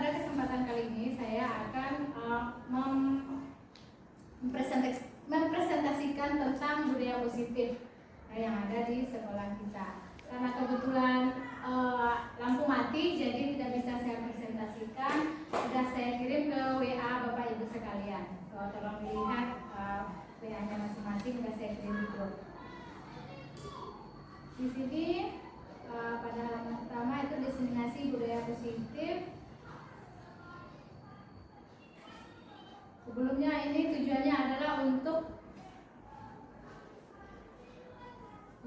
pada kesempatan kali ini saya akan mempresentasikan tentang budaya positif yang ada di sekolah kita. Karena kebetulan lampu mati, jadi tidak bisa saya presentasikan. Sudah saya kirim ke WA Bapak Ibu sekalian. Tolong dilihat WA-nya masing-masing, sudah saya kirim di grup. Di sini pada halaman pertama itu diseminasi budaya positif. Sebelumnya ini tujuannya adalah untuk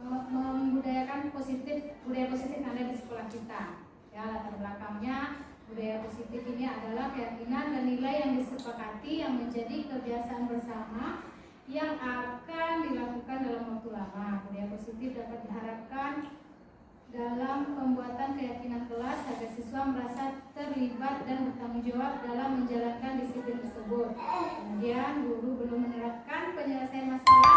membudayakan budaya positif yang ada di sekolah kita. Ya, latar belakangnya budaya positif ini adalah keyakinan dan nilai yang disepakati yang menjadi kebiasaan bersama yang akan dilakukan dalam waktu lama. Budaya positif dapat diharapkan dalam pembuatan keyakinan kelas agar siswa merasa terlibat dan bertanggung jawab dalam menjalankan disiplin tersebut. Kemudian guru belum menerapkan penyelesaian masalah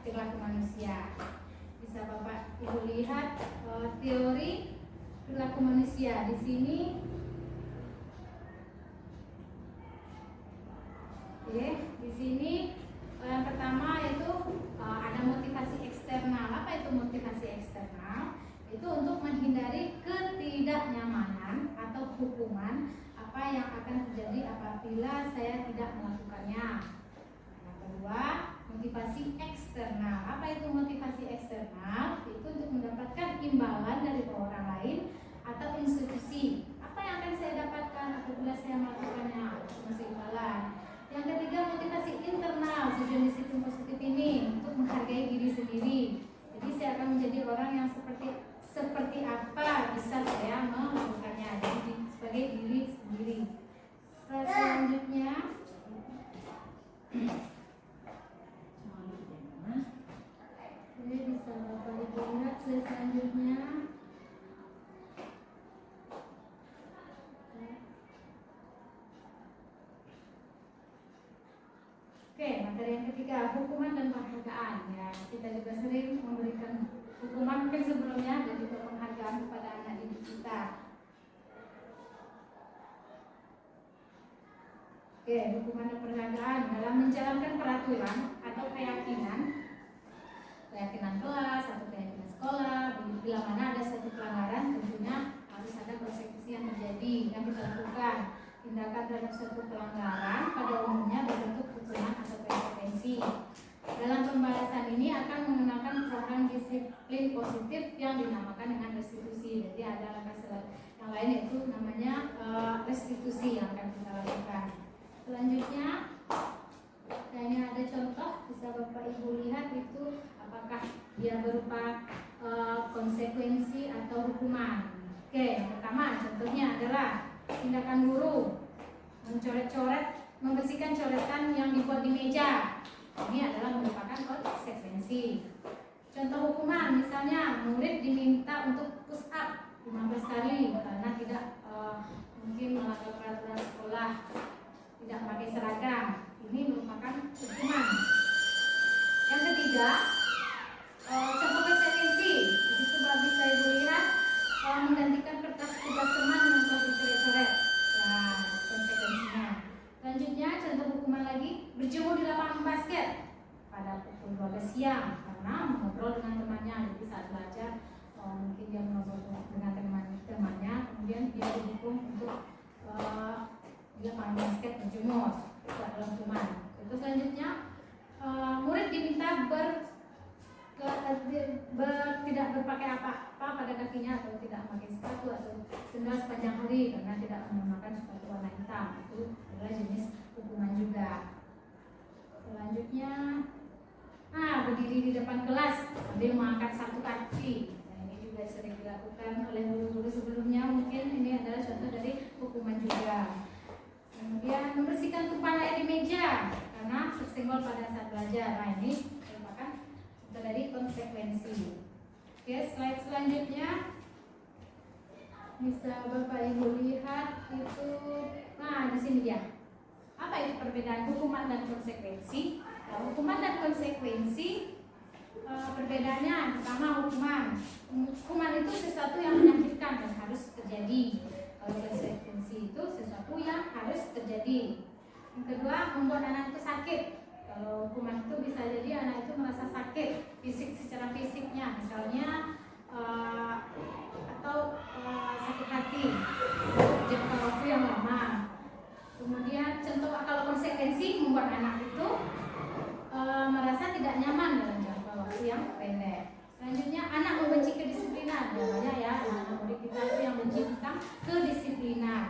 perilaku manusia. Bisa Bapak Ibu lihat teori perilaku manusia di sini. Oke, di sini yang pertama itu ada motivasi eksternal. Apa itu motivasi eksternal? Itu untuk menghindari ketidaknyamanan atau hukuman apa yang akan terjadi apabila saya tidak melakukannya. Yang kedua, motivasi eksternal. Apa itu motivasi eksternal? Itu untuk mendapatkan imbalan dari orang lain atau institusi. Apa yang akan saya dapatkan apabila saya melakukannya? Masuk imbalan. Yang ketiga, motivasi internal. Tujuan disiplin positif ini untuk menghargai diri sendiri. Jadi saya akan menjadi orang yang seperti apa bisa saya melakukannya. Jadi sebagai diri sendiri. Selanjutnya, ini bisa Bapak Ibu lihat selanjutnya. Oke, materi yang ketiga, hukuman dan penghargaan. Ya, kita juga sering memberikan hukuman mungkin sebelumnya dan juga penghargaan kepada anak didik kita. Oke, hukuman dan penghargaan dalam menjalankan peraturan atau keyakinan kelas atau keyakinan sekolah. Bila mana ada suatu pelanggaran, tentunya harus ada konsekuensi yang terjadi yang kita lakukan. Tindakan terhadap suatu pelanggaran pada umumnya berbentuk hukuman atau konsekuensi. Dalam pembahasan ini akan mengenalkan program disiplin positif yang dinamakan dengan restitusi. Jadi ada langkah yang lain yaitu namanya restitusi yang akan kita lakukan. Selanjutnya, nah ini ada contoh, bisa Bapak Ibu lihat itu apakah dia berupa konsekuensi atau hukuman. Oke, yang pertama contohnya adalah tindakan guru mencoret-coret, membersihkan coretan yang dibuat di meja. Ini adalah merupakan konsekuensi. Contoh hukuman, misalnya murid diminta untuk push up 15 kali karena tidak mungkin melanggar peraturan sekolah, tidak pakai seragam. Ini merupakan hukuman. Yang ketiga, contoh konsekuensi. Di situ bisa Ibu lihat menggantikan kertas tugas teman dengan telah dicoret-coret. Ya, konsekuensinya. Selanjutnya, contoh hukuman lagi, berjemur di lapangan basket pada pukul 12 siang karena mengobrol dengan temannya. Jadi saat belajar mungkin dia mengobrol dengan temannya, kemudian dia dihukum untuk di lapangan basket berjemur. Itu adalah hukuman. Itu selanjutnya, murid diminta tidak berpakai apa-apa pada kakinya atau tidak memakai sepatu atau sendal sepanjang hari karena tidak menggunakan sepatu warna hitam. Itu adalah jenis hukuman juga. Selanjutnya, berdiri di depan kelas sambil mengangkat satu kaki. Nah, ini juga sering dilakukan oleh guru-guru sebelumnya. Mungkin ini adalah contoh dari hukuman juga. Kemudian membersihkan tumpahan air di meja karena tersenggol pada saat belajar. Nah, ini merupakan contoh dari konsekuensi. Oke, slide selanjutnya bisa Bapak Ibu lihat itu. Nah, di sini dia. Apa itu perbedaan hukuman dan konsekuensi? Nah, hukuman dan konsekuensi perbedaannya pertama hukuman itu sesuatu yang menyakitkan dan harus terjadi. Kalau konsekuensi itu sesuatu yang harus terjadi. Yang kedua, membuat anak itu sakit. Kalau hukuman itu bisa jadi anak itu merasa sakit secara fisiknya, misalnya atau sakit hati jangka waktu yang lama. Kemudian contoh kalau konsekuensi membuat anak itu merasa tidak nyaman dalam jangka waktu yang pendek. Selanjutnya, anak membenci kedisiplinan. Banyak ya anak murid kita itu yang benci tentang kedisiplinan.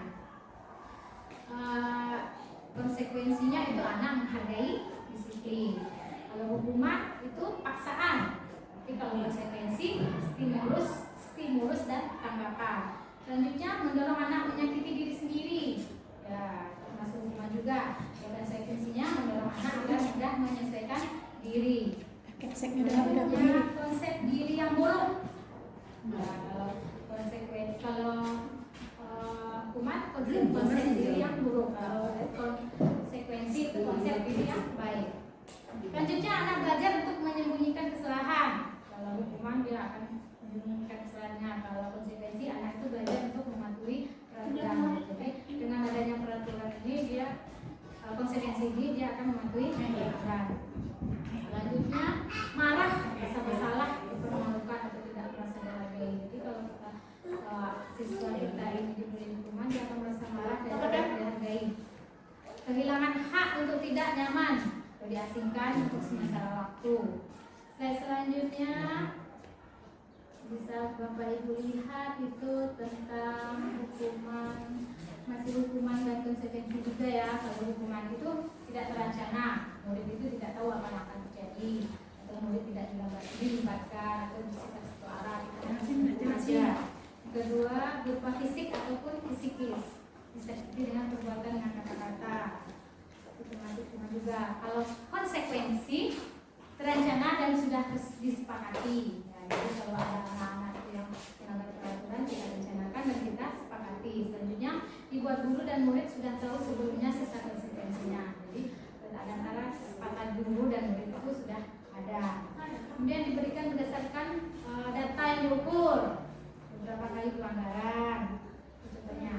Konsekuensinya itu anak menghargai disiplin. Kalau hukuman itu paksaan. Tapi kalau konsekuensi stimulus dan tanggapan. Selanjutnya, mendorong anak menyakiti diri sendiri. Ya, termasuk hukuman juga. Konsekuensinya mendorong anak agar mudah menyesuaikan diri. Selanjutnya, konsep diri yang buruk. Nah, kalau hukuman konsep diri yang buruk. Kalau konsekuensi itu konsep diri yang baik. Selanjutnya, anak belajar untuk menyembunyikan kesalahan. Kalau hukuman dia akan menyembunyikan kesalahannya. Kalau konsekuensi anak itu belajar untuk mematuhi peraturan. Jadi dengan adanya peraturan ini dia konsekuensi ini dia akan mematuhi peraturan. Selanjutnya, marah merasa bersalah, dipermalukan atau tidak merasa dihargai. Jadi kalau kita siswa kita ini diberi hukuman, dia akan merasa marah dan tidak dihargai. Kehilangan hak untuk tidak nyaman atau diasingkan untuk sementara waktu. Slide selanjutnya, Bisa Bapak Ibu lihat itu tentang hukuman, masih hukuman dan konsekuensi juga ya. Kalau hukuman itu tidak terancana, murid itu tidak tahu apa yang akan terjadi, atau murid tidak dilibatkan atau bersifat satu arah. Aja. Kedua, berupa fisik ataupun psikis, bisa dengan perbuatan dengan kata-kata. Itu termasuk juga. Kalau konsekuensi terancana dan sudah disepakati. Ya, jadi kalau ada anak-anak yang melanggar peraturan kita rencanakan dan kita sepakati. Selanjutnya dibuat guru dan murid sudah tahu sebelumnya serta konsekuensinya. Jadi antara kesepakatan guru dan murid itu sudah ada. Kemudian diberikan berdasarkan data yang diukur. Beberapa kali pelanggaran, contohnya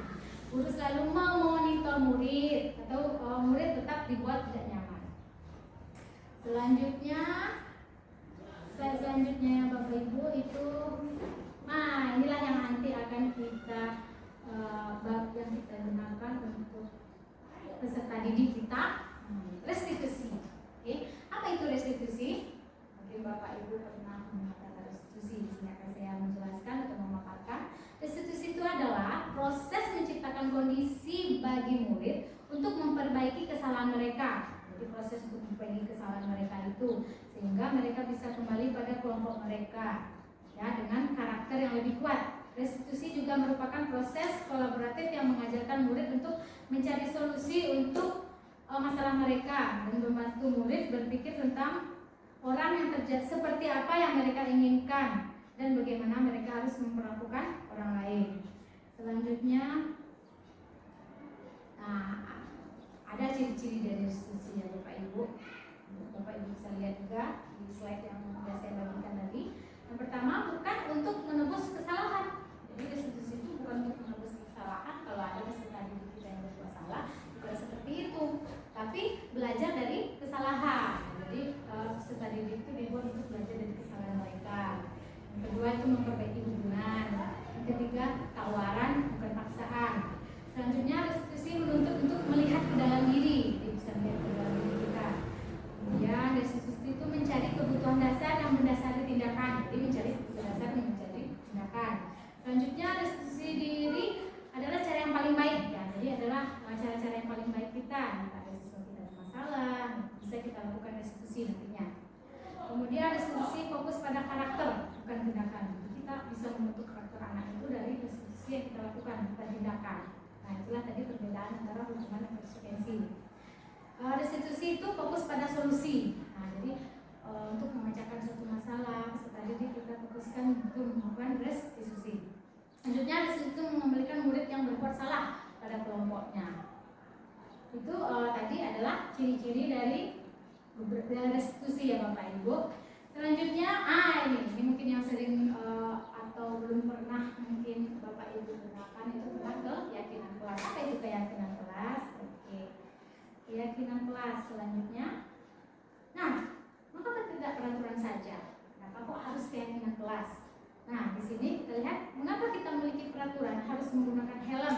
guru selalu memonitor murid atau murid tetap dibuat tidak nyaman. Selanjutnya ya Bapak Ibu itu, nah inilah yang nanti akan kita yang kita gunakan untuk peserta didik kita, restitusi. Oke, apa itu restitusi? Mungkin Bapak Ibu pernah mengatakan restitusi, di sini akan saya menjelaskan atau memaparkan. Restitusi itu adalah proses menciptakan kondisi bagi murid untuk memperbaiki kesalahan mereka. Jadi proses untuk memperbaiki kesalahan mereka itu sehingga mereka bisa kembali pada kelompok mereka, ya, dengan karakter yang lebih kuat. Restitusi juga merupakan proses kolaboratif yang mengajarkan murid untuk mencari solusi untuk masalah mereka dan membantu murid berpikir tentang orang yang terjadi seperti apa yang mereka inginkan dan bagaimana mereka harus memperlakukan orang lain. Selanjutnya, ada ciri-ciri dari restitusi ya Bapak Ibu. Bapak Ibu bisa lihat juga di slide yang sudah saya bagikan tadi. Yang pertama, bukan untuk menebus kesalahan. Jadi restitusi itu bukan untuk menebus kesalahan. Kalau ada peserta didik kita yang berbuat salah, bukan seperti itu. Tapi belajar dari kesalahan. Jadi peserta didik itu dibuat untuk belajar dari kesalahan mereka. Yang kedua itu memperbaiki hubungan. Yang ketiga, tawaran bukan paksaan. Selanjutnya restitusi menuntut untuk melihat ke dalam diri. Jadi bisa melihat ke dalam diri kita. Kemudian restitusi itu mencari kebutuhan dasar yang mendasari tindakan. Jadi mencari kebutuhan dasar yang mencari tindakan. Selanjutnya restitusi diri adalah cara yang paling baik ya. Jadi adalah cara-cara yang paling baik kita. Jika ada sesuatu yang ada masalah, bisa kita lakukan restitusi nantinya. Kemudian restitusi fokus pada karakter bukan tindakan. Jadi kita bisa membentuk karakter anak itu dari restitusi yang kita lakukan bukan tindakan. Nah itulah tadi perbedaan antara hukuman dan konsekuensi. Restitusi itu fokus pada solusi. Nah jadi untuk memecahkan suatu masalah peserta didik kita fokuskan untuk melakukan restitusi. Selanjutnya restitusi itu mengembalikan murid yang berbuat salah pada kelompoknya. Itu tadi adalah ciri-ciri dari restitusi ya Bapak Ibu. Selanjutnya ini mungkin yang sering atau belum pernah mungkin Bapak Ibu gunakan itu tentang keyakinan kelas. Apa itu keyakinan kelas? Oke. Keyakinan kelas selanjutnya. Nah, mengapa tidak peraturan saja? Kenapa kok harus keyakinan kelas? Nah, di sini kita lihat mengapa kita memiliki peraturan harus menggunakan helm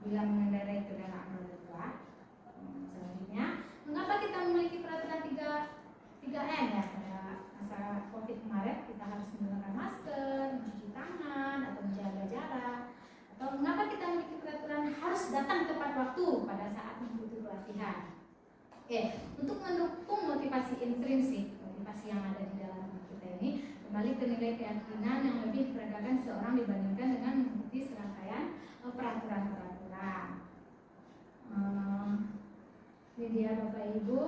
bila mengendarai kendaraan roda 2. Selanjutnya, mengapa kita memiliki peraturan 3M ya? Pada masa Covid kemarin kita harus menggunakan masker, mencuci tangan atau menjaga jarak. Atau mengapa kita memiliki peraturan harus datang tepat waktu pada saat mengikuti pelatihan? Oke, untuk mendukung motivasi intrinsik, motivasi yang ada di dalam kita ini, kembali ke nilai keyakinan yang lebih diperagakan seorang dibandingkan dengan mengikuti serangkaian peraturan-peraturan. Ini dia Bapak Ibu,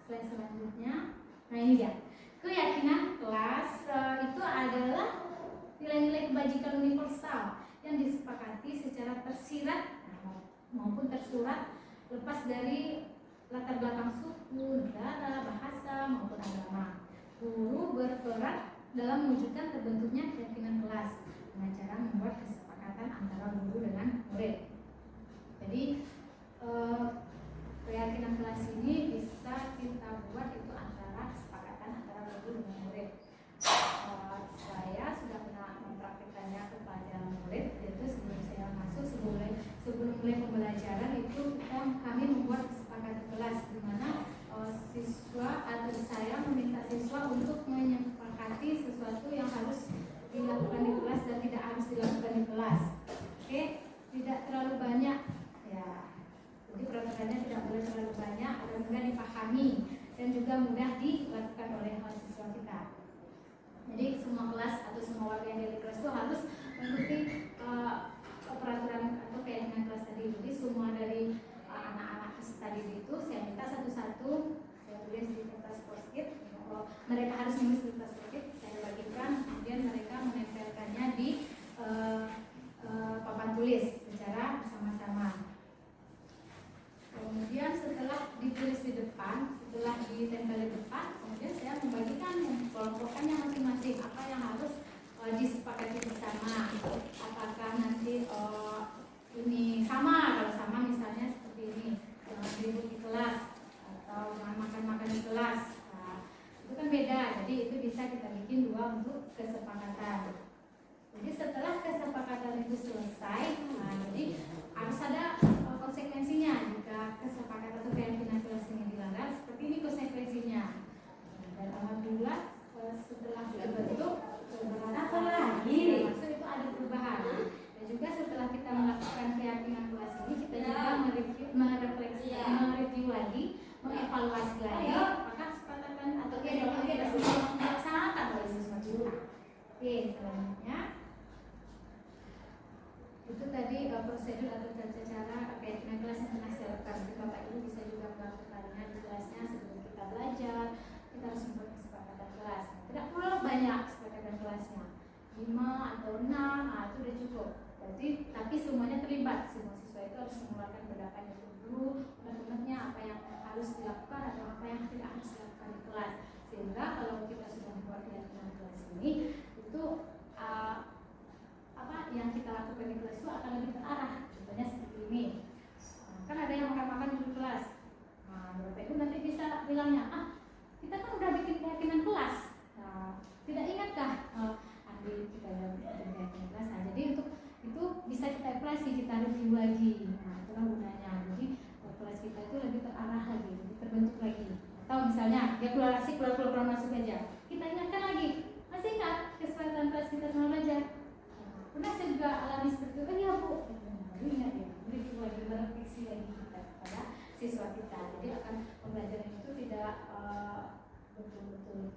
slide selanjutnya. Nah ini dia, keyakinan kelas itu adalah nilai-nilai kebajikan universal yang disepakati secara tersirat maupun tersurat lepas dari latar belakang suku, negara, bahasa maupun agama. Guru berperan dalam mewujudkan terbentuknya keyakinan kelas dengan cara membuat kesepakatan antara guru dengan murid. Jadi keyakinan kelas ini bisa kita buat itu antara kesepakatan antara guru dengan murid. Saya sudah pernah mempraktikkannya kepada murid, yaitu sebelum saya masuk, sebelum mulai pembelajaran itu kami membuat kesepakatan kelas di mana siswa atau saya meminta siswa untuk menyepakati sesuatu yang harus dilakukan di dipahami dan juga mudah dilakukan oleh siswa kita. Jadi semua kelas atau semua warga yang dari kelas itu harus mengikuti peraturan atau keyakinan kelas tadi. Jadi semua dari anak-anak peserta didik itu saya minta satu-satu saya tulis di kertas post-it. Mereka harus menulis di kertas post-it, saya bagikan, kemudian mereka menempelkannya di papan tulis secara bersama-sama. Kemudian setelah ditulis di depan, setelah ditempel di depan, kemudian saya membagikan, kelompokkannya masing-masing apa yang harus disepakati bersama. Apakah nanti ini sama, kalau sama misalnya seperti ini, jangan ribut di kelas atau jangan makan-makan di kelas. Nah, itu kan beda, jadi itu bisa kita bikin dua untuk kesepakatan. Jadi setelah kesepakatan itu selesai, nah, jadi harus ada konsekuensinya. Jika kesepakatan atau keyakinan kelas ini dilanggar, seperti ini konsekuensinya. Dan alhamdulillah setelah dibentuk apa lagi? Maksud itu ada perubahan. Dan juga setelah kita melakukan keyakinan kelas ini, kita juga mereview lagi, mengevaluasi lagi apakah kesepakatan atau keyakinan kelas ini dilaksanakan oleh siswa kita. Oke, selanjutnya itu tadi prosedur atau tata cara keyakinan kelas yang pernah saya lakukan. Bapak Ibu bisa juga melakukannya di kelasnya sebelum kita belajar. Kita harus membuat kesepakatan kelas. Tidak perlu banyak kesepakatan kelasnya, 5 atau 6, nah itu udah cukup. Jadi tapi semuanya terlibat, semua siswa itu harus mengeluarkan pendapatnya dulu, unek-uneknya apa yang harus dilakukan atau apa yang tidak harus dilakukan di kelas. Sehingga kalau kita sudah membuat keyakinan kelas ini, itu apa yang kita lakukan di kelas itu akan lebih terarah. Contohnya seperti ini, kan ada yang makan-makan di kelas. Nah, Bapak Ibu nanti bisa bilangnya, kita kan udah bikin keyakinan kelas. Nah, tidak ingatkah kita yang bikin keyakinan kelas? Nah, jadi untuk itu bisa kita evaluasi, kita review lagi. Nah, itulah gunanya. Jadi kelas kita itu lebih terarah lagi, lebih terbentuk lagi. Atau misalnya dia keluar masuk aja, kita ingatkan lagi. Masih ingat kesempatan kelas kita sama belajar? Pernah saya juga alami seperti itu, ya Bu, baru ingat ya, review lagi, merefleksi lagi kita kepada siswa kita. Jadi akan pembelajaran itu tidak betul-betul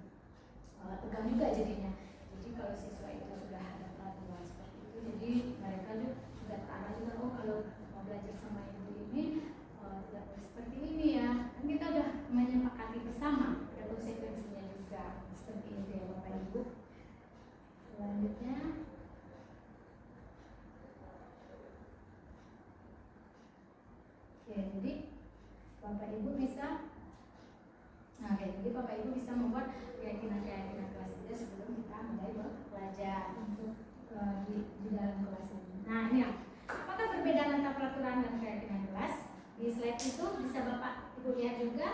tegang juga jadinya. Jadi kalau siswa itu sudah ada peraturan seperti itu, jadi mereka juga terarah juga, oh kalau mau belajar sama ibu ini tidak boleh seperti ini ya. Kan kita udah menyepakati bersama, ada konsekuensinya juga. Seperti itu ya Bapak Ibu. Selanjutnya jadi Bapak Ibu bisa jadi Bapak Ibu bisa membuat keyakinan kelas itu sebelum kita mulai belajar untuk di dalam kelas ini. Nah ini ya, apakah perbedaan antara peraturan dan keyakinan kelas? Di slide itu bisa Bapak Ibu lihat juga,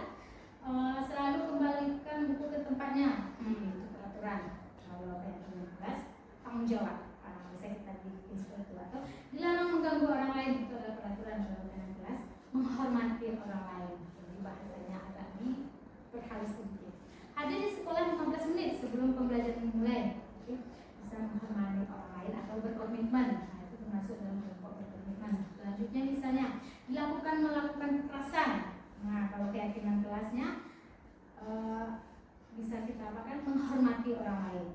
selalu kembalikan buku ke tempatnya. Itu peraturan. Kalau keyakinan kelas, tanggung jawab. Bisa kita bikin seperti itu. Atau dilarang mengganggu orang lain, itu adalah peraturan keyakinan kelas. Menghormati orang lain, jadi bahasanya agak diperhalus sedikit. Hadir di sekolah 15 menit sebelum pembelajaran dimulai, jadi bisa menghormati orang lain atau berkomitmen. Nah, itu termasuk dalam kelompok berkomitmen. Selanjutnya misalnya melakukan kekerasan. Nah, kalau keyakinan kelasnya bisa kita apakan, menghormati orang lain.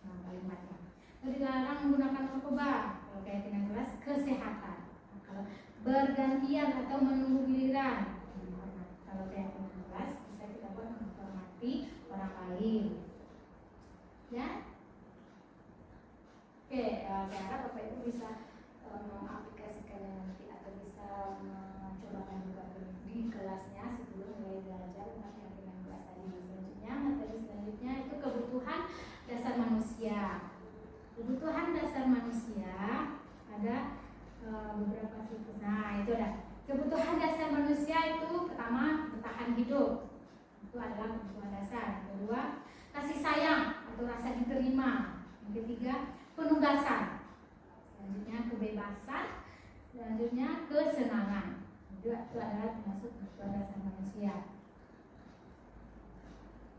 Nah, kalimatnya. Dilarang menggunakan narkoba. Kalau keyakinan kelas, kesehatan. Nah, kalau bergantian atau menunggu giliran. Kalau keyakinan kelas bisa kita buat menghormati orang lain. Ya. Oke, saya harap Bapak Ibu bisa mengaplikasikannya nanti atau bisa mencobakan juga di kelasnya sebelum mulai belajar tentang keyakinan kelas tadi. Selanjutnya, materi selanjutnya itu kebutuhan dasar manusia. Kebutuhan dasar manusia ada beberapa situs. Nah, itu ada. Kebutuhan dasar manusia itu pertama bertahan hidup. Itu adalah kebutuhan dasar. Yang kedua, kasih sayang atau rasa diterima. Yang ketiga, penugasan. Selanjutnya kebebasan. Selanjutnya kesenangan. Itu adalah termasuk kebutuhan dasar manusia.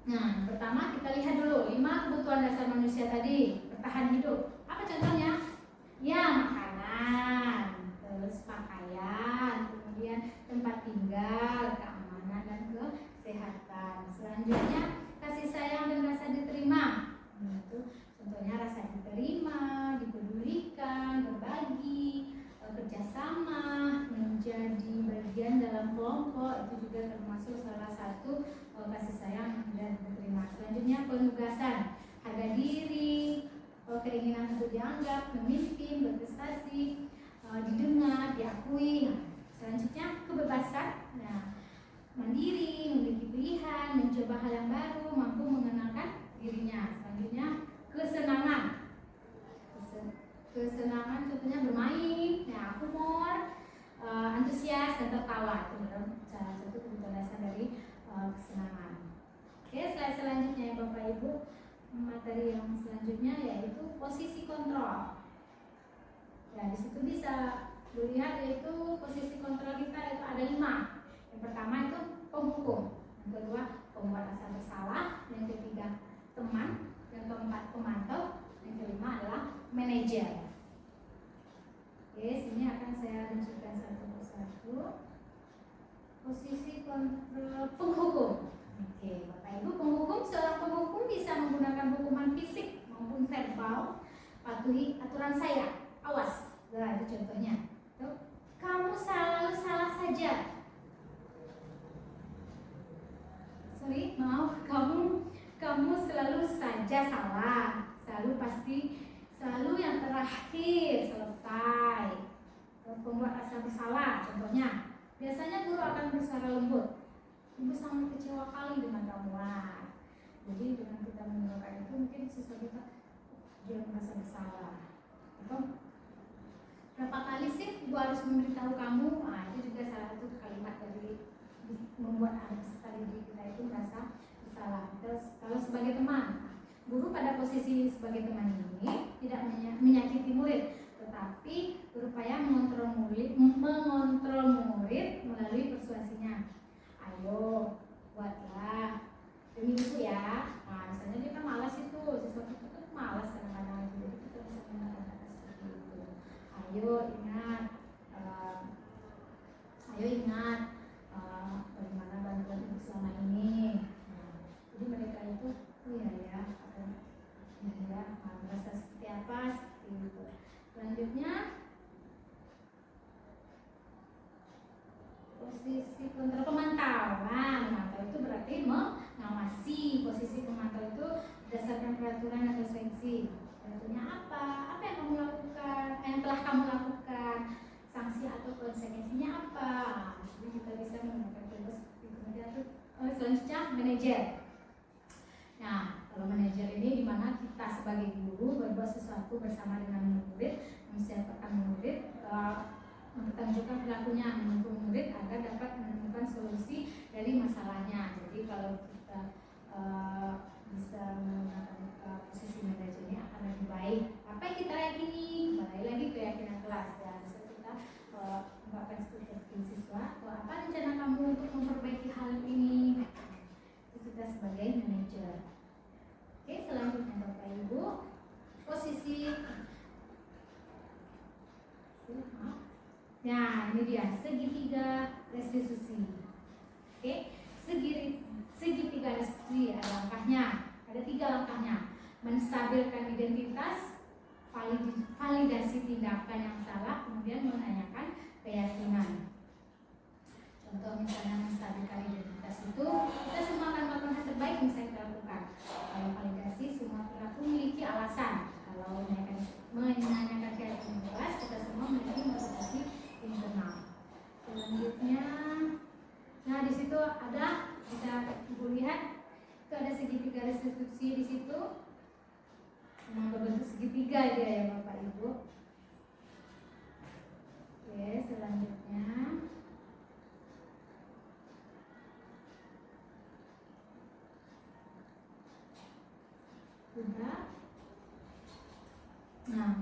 Nah, pertama kita lihat dulu 5 kebutuhan dasar manusia tadi. Bertahan hidup. Apa contohnya? Ya, makanan, terus pakaian, kemudian tempat tinggal, keamanan dan kesehatan. Selanjutnya kasih sayang dan rasa diterima. Itu contohnya rasa diterima, dipedulikan, berbagi, kerjasama, menjadi bagian dalam kelompok, itu juga termasuk salah satu kasih sayang dan diterima. Selanjutnya penugasan, harga diri, keinginan untuk dianggap, memimpin, berprestasi, didengar, diakui. Selanjutnya kebebasan, mandiri, memiliki pilihan, mencoba hal yang baru, mampu mengenalkan dirinya. Selanjutnya kesenangan, kesenangan contohnya bermain, humor, antusias dan tertawa. Itu salah satu kebutuhan dasar dari kesenangan. Oke, slide selanjutnya ya Bapak Ibu, materi yang selanjutnya yaitu posisi kontrol. Ya, di situ bisa dilihat yaitu posisi kontrol kita itu ada 5. Yang pertama itu penghukum, yang kedua pembuat rasa bersalah, yang ketiga teman, yang keempat pemantau, yang kelima adalah manajer. Oke, sini akan saya runcutkan satu persatu. Posisi kontrol penghukum. Oke, Bapak Ibu, penghukum, seorang penghukum bisa menggunakan hukuman fisik maupun verbal, patuhi aturan saya, awas. Nah, itu contohnya. Tuh, kamu selalu salah saja. Sorry, maaf, kamu selalu saja salah, selalu yang terakhir selesai. Pembuat rasa bersalah, contohnya, biasanya guru akan bersuara lembut. Ibu sangat kecewa kali dengan kamu. Jadi dengan kita menggunakan itu mungkin siswa kita dia merasa bersalah. Atau berapa kali sih ibu harus memberitahu kamu? Itu juga salah satu kalimat dari membuat anak peserta didik kita itu merasa bersalah. Terus kalau sebagai teman, guru pada posisi sebagai teman ini tidak menyakiti murid, tetapi berupaya mengontrol murid melalui persuasinya. Ayo, buatlah demi ibu ya. Misalnya dia kan malas itu, siswa kita tuh malas kadang-kadang, jadi kita bisa menggunakan kata seperti itu. Ayo ingat, bagaimana bantuan ibu selama ini. Jadi mereka itu, akan merasa seperti apa, seperti itu. Selanjutnya posisi kontrol pemantau. Memantau itu berarti mengawasi. Posisi pemantau itu berdasarkan peraturan atau sanksi. Contohnya apa? Apa yang kamu lakukan? Yang telah kamu lakukan? Sanksi atau konsekuensinya apa? Jadi kita bisa menggunakan terus. Selanjutnya manajer. Nah, kalau manajer ini dimana kita sebagai guru berbuat sesuatu bersama dengan murid, mempersiapkan murid, mempertanggungjawabkan perilakunya, menuntun murid agar dapat menemukan solusi dari masalahnya. Jadi kalau kita bisa menggunakan posisi manajer ini akan lebih baik. Apa yang kita yakini, kembali lagi keyakinan kelas ya. Bisa kita mengungkapkan strategi siswa, apa rencana kamu untuk memperbaiki hal ini? Itu kita sebagai manajer. Oke, selanjutnya Bapak Ibu, posisi ini dia segitiga restitusi. Oke, segitiga restitusi ada langkahnya, ada 3 langkahnya. Menstabilkan identitas, validasi tindakan yang salah, kemudian menanyakan keyakinan. Contoh misalnya menstabilkan identitas itu, kita semua akan melakukan hal terbaik yang bisa kita lakukan. Kalau validasi, semua perilaku memiliki alasan. Kalau menanyakan keyakinan kelas, kita semua memiliki motivasi internal. Selanjutnya, di situ ada, bisa ibu lihat, itu ada segitiga restitusi di situ, yang berbentuk segitiga dia ya Bapak Ibu. Oke, selanjutnya,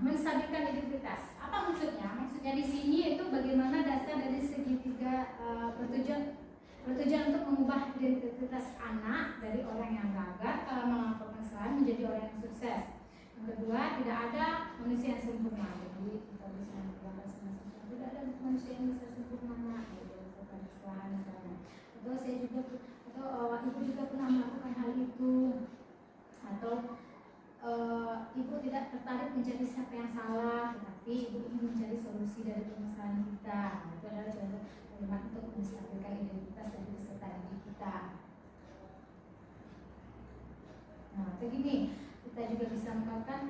menstabilkan identitas. Apa maksudnya? Maksudnya di sini itu bagaimana dasar dari segitiga bertujuan untuk mengubah identitas anak dari orang yang gagal kalau melakukan kesalahan menjadi orang yang sukses. Yang kedua, tidak ada manusia yang sempurna. Jadi kita bisa melakukan kesalahan, tidak ada manusia yang bisa sempurna, kesalahan misalnya. Atau saya juga ibu juga pernah melakukan hal itu, atau ibu tidak tertarik mencari siapa yang salah, tetapi ibu ingin mencari solusi dari permasalahan kita. Itu adalah contoh kalimat untuk menstabilkan identitas dari peserta didik kita. Nah, begini, kita juga bisa mengatakan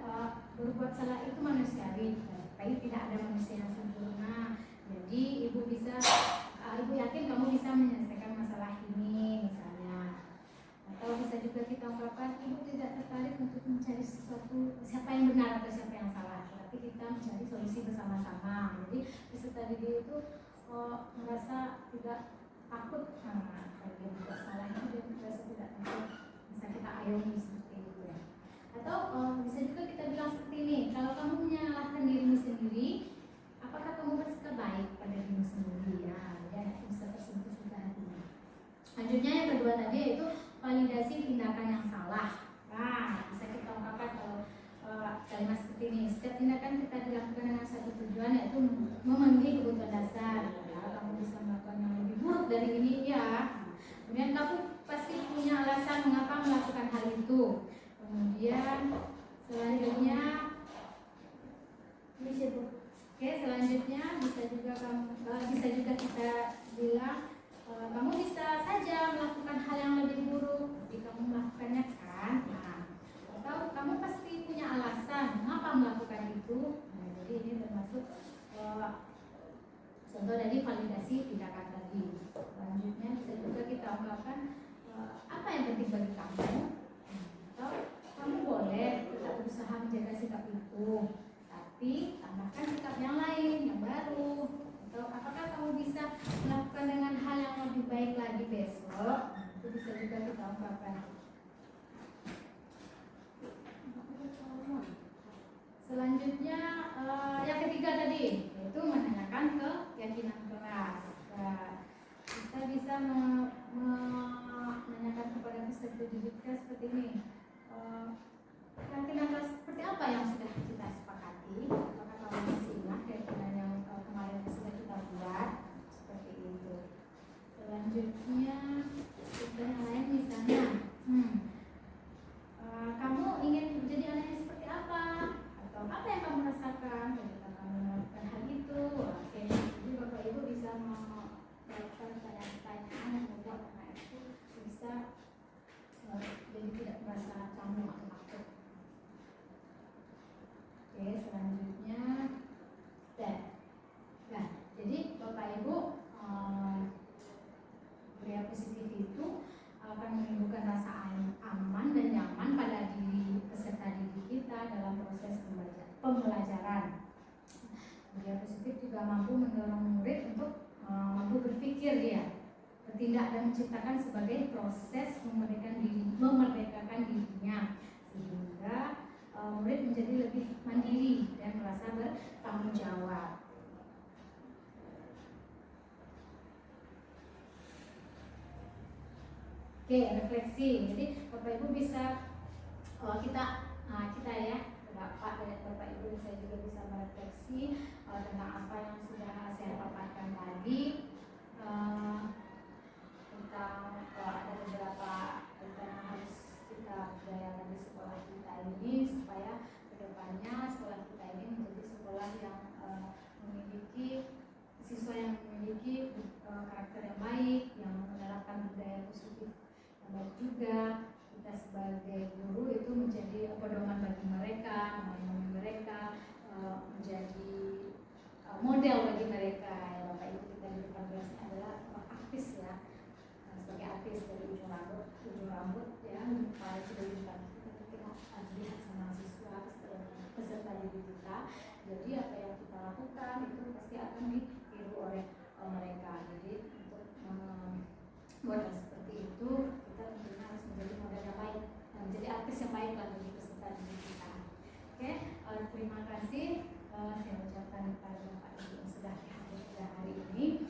berbuat salah itu manusiawi, tapi tidak ada manusia yang sempurna. Jadi ibu yakin kamu bisa menyelesaikan masalah ini misalnya. Atau bisa juga kita ungkapkan, ibu tidak tertarik untuk mencari sesuatu siapa yang benar atau siapa yang salah, tapi kita mencari solusi bersama-sama. Jadi peserta didik itu merasa tidak takut kalau dia berbuat salah itu, dia merasa tidak takut, bisa kita ayomi seperti itu ya. Atau bisa juga kita bilang seperti ini, kalau kamu menyalahkan dirimu sendiri, apakah kamu bersikap baik pada dirimu sendiri ya, bisa tersentuh juga hatinya. Selanjutnya yang kedua tadi yaitu validasi tindakan yang salah. Nah, bisa kita ungkapkan kalau kalimat seperti ini, setiap tindakan kita dilakukan dengan satu tujuan, yaitu memenuhi kebutuhan dasar. Ya, kamu bisa melakukan yang lebih buruk dari ini ya. Kemudian kamu pasti punya alasan mengapa melakukan hal itu. Kemudian selanjutnya selanjutnya bisa juga kita bilang kamu bisa saja melakukan hal yang lebih buruk, tapi kamu melakukannya kan. Nah, atau kamu pasti punya alasan mengapa melakukan itu. Nah, jadi ini termasuk contoh dari validasi tindakan tadi. Selanjutnya bisa juga kita ungkapkan apa yang penting bagi kamu, atau kamu boleh tetap berusaha menjaga sikap itu, tapi tambahkan sikap yang lain, yang baru. Atau apakah kamu bisa melakukan dengan hal yang lebih baik lagi besok. Itu bisa juga kita ungkapkan. Selanjutnya yang ketiga tadi yaitu menanyakan keyakinan kelas. Kita bisa menanyakan kepada peserta didik kita seperti ini, keyakinan kelas seperti apa yang sudah kita sepakati, apakah kamu masih ingat keyakinan yang kemarin sudah kita buat, seperti itu. Selanjutnya yang lain misalnya kamu ingin menjadi anak yang seperti apa, atau apa yang kamu rasakan ketika kamu melakukan hal itu. Oke, jadi Bapak Ibu bisa melakukan pertanyaan yang membuat anak itu bisa jadi tidak merasa canggung atau takut. Oke, selanjutnya nah, jadi Bapak Ibu budaya positif itu akan menimbulkan rasa aman dan nyaman pada diri peserta didik kita dalam proses pembelajaran. Budaya positif juga mampu mendorong murid untuk mampu berpikir, bertindak dan menciptakan sebagai proses memerdekakan dirinya, sehingga murid menjadi lebih mandiri dan merasa bertanggung jawab. Oke, refleksi. Jadi Bapak Ibu bisa kita ya, Bapak Ibu dan saya juga bisa merefleksi tentang apa yang sudah saya paparkan tadi, tentang ada beberapa hal yang harus kita budayakan di sekolah kita ini, supaya kedepannya sekolah kita ini menjadi sekolah yang memiliki siswa yang memiliki karakter yang baik, yang menerapkan budaya positif yang baik juga. Kita sebagai guru itu menjadi pedoman bagi mereka, menemani mereka, menjadi model bagi mereka. Ya, Bapak Ibu, kita di depan kelas adalah artis ya, sebagai artis dari ujung rambut ya, kepala sudah di depan kita tengok lihat sama siswa peserta didik kita. Jadi apa yang kita lakukan itu pasti akan ditiru oleh mereka. Jadi untuk model seperti itu kita tentunya harus menjadi model yang baik, menjadi artis yang baik lah bagi peserta didik kita. Oke, terima kasih saya ucapkan kepada Bapak Ibu yang sudah hadir pada hari ini.